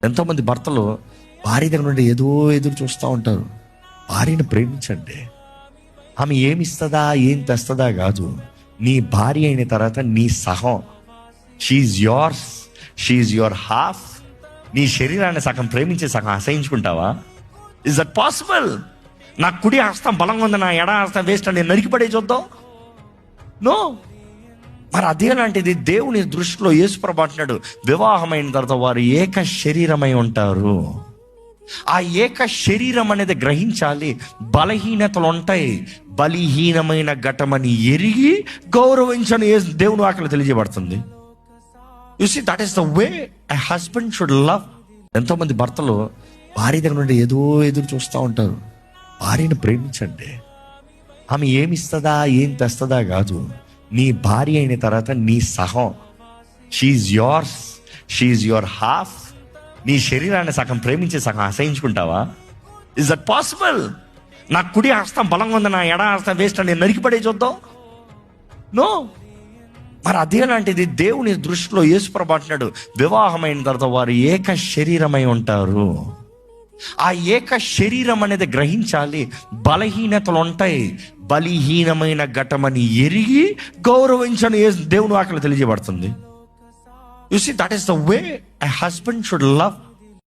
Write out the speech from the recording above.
ఎంతోమంది భర్తలు భార్య దగ్గర నుండి ఏదో ఎదురు చూస్తూ ఉంటారు. భార్యను ప్రేమించండి. ఆమె ఏమి ఇస్తుందా ఏం తెస్తుందా కాదు, నీ భార్య అయిన తర్వాత నీ సహం, she's yours, she's your half. నీ శరీరాన్ని సగం ప్రేమించే సగం అసహించుకుంటావా? Is that possible? నా కుడి హస్తం బలంగా ఉంది, నా ఎడ హస్తం వేస్ట్ అని నేను నరికిపడే చూద్దాం? నో. మరి అదేలాంటిది దేవుని దృష్టిలో యేసుప్రభు అంటున్నాడు, వివాహమైన తర్వాత వారు ఏక శరీరమై ఉంటారు. ఆ ఏక శరీరం అనేది గ్రహించాలి. బలహీనతలు ఉంటాయి, బలహీనమైన ఘటమని ఎరిగి గౌరవించని దేవుని వాక్యం తెలియజేయబడుతుంది. You see, that is the way a husband should love. ఎంతోమంది భర్తలు భార్య దగ్గర నుండి ఏదో ఎదురు చూస్తూ ఉంటారు. భార్యను ప్రేమించండి. ఆమె ఏమి ఇస్తుందా ఏం తెస్తుందా కాదు, నీ భార్య అయిన తర్వాత నీ సహం, she's yours, she's your half. నీ శరీరాన్ని సగం ప్రేమించే సగం అసహించుకుంటావా? Is that possible? నా కుడి హస్తం బలంగా ఉంది, నా ఎడ హస్తం వేస్ట్ అని నేను నరికిపడే చూద్దాం? నో. మరి అదేలాంటిది దేవుని దృష్టిలో యేసుప్రభు అంటున్నాడు, వివాహమైన తర్వాత వారు ఏక శరీరమై ఉంటారు. ఆ ఏక శరీరం అనేది గ్రహించాలి. బలహీనతలు ఉంటాయి, బలహీనమైన ఘటమని ఎరిగి గౌరవించని దేవుని వాక్యం తెలియజేయబడుతుంది. You see, that is the way a husband should love.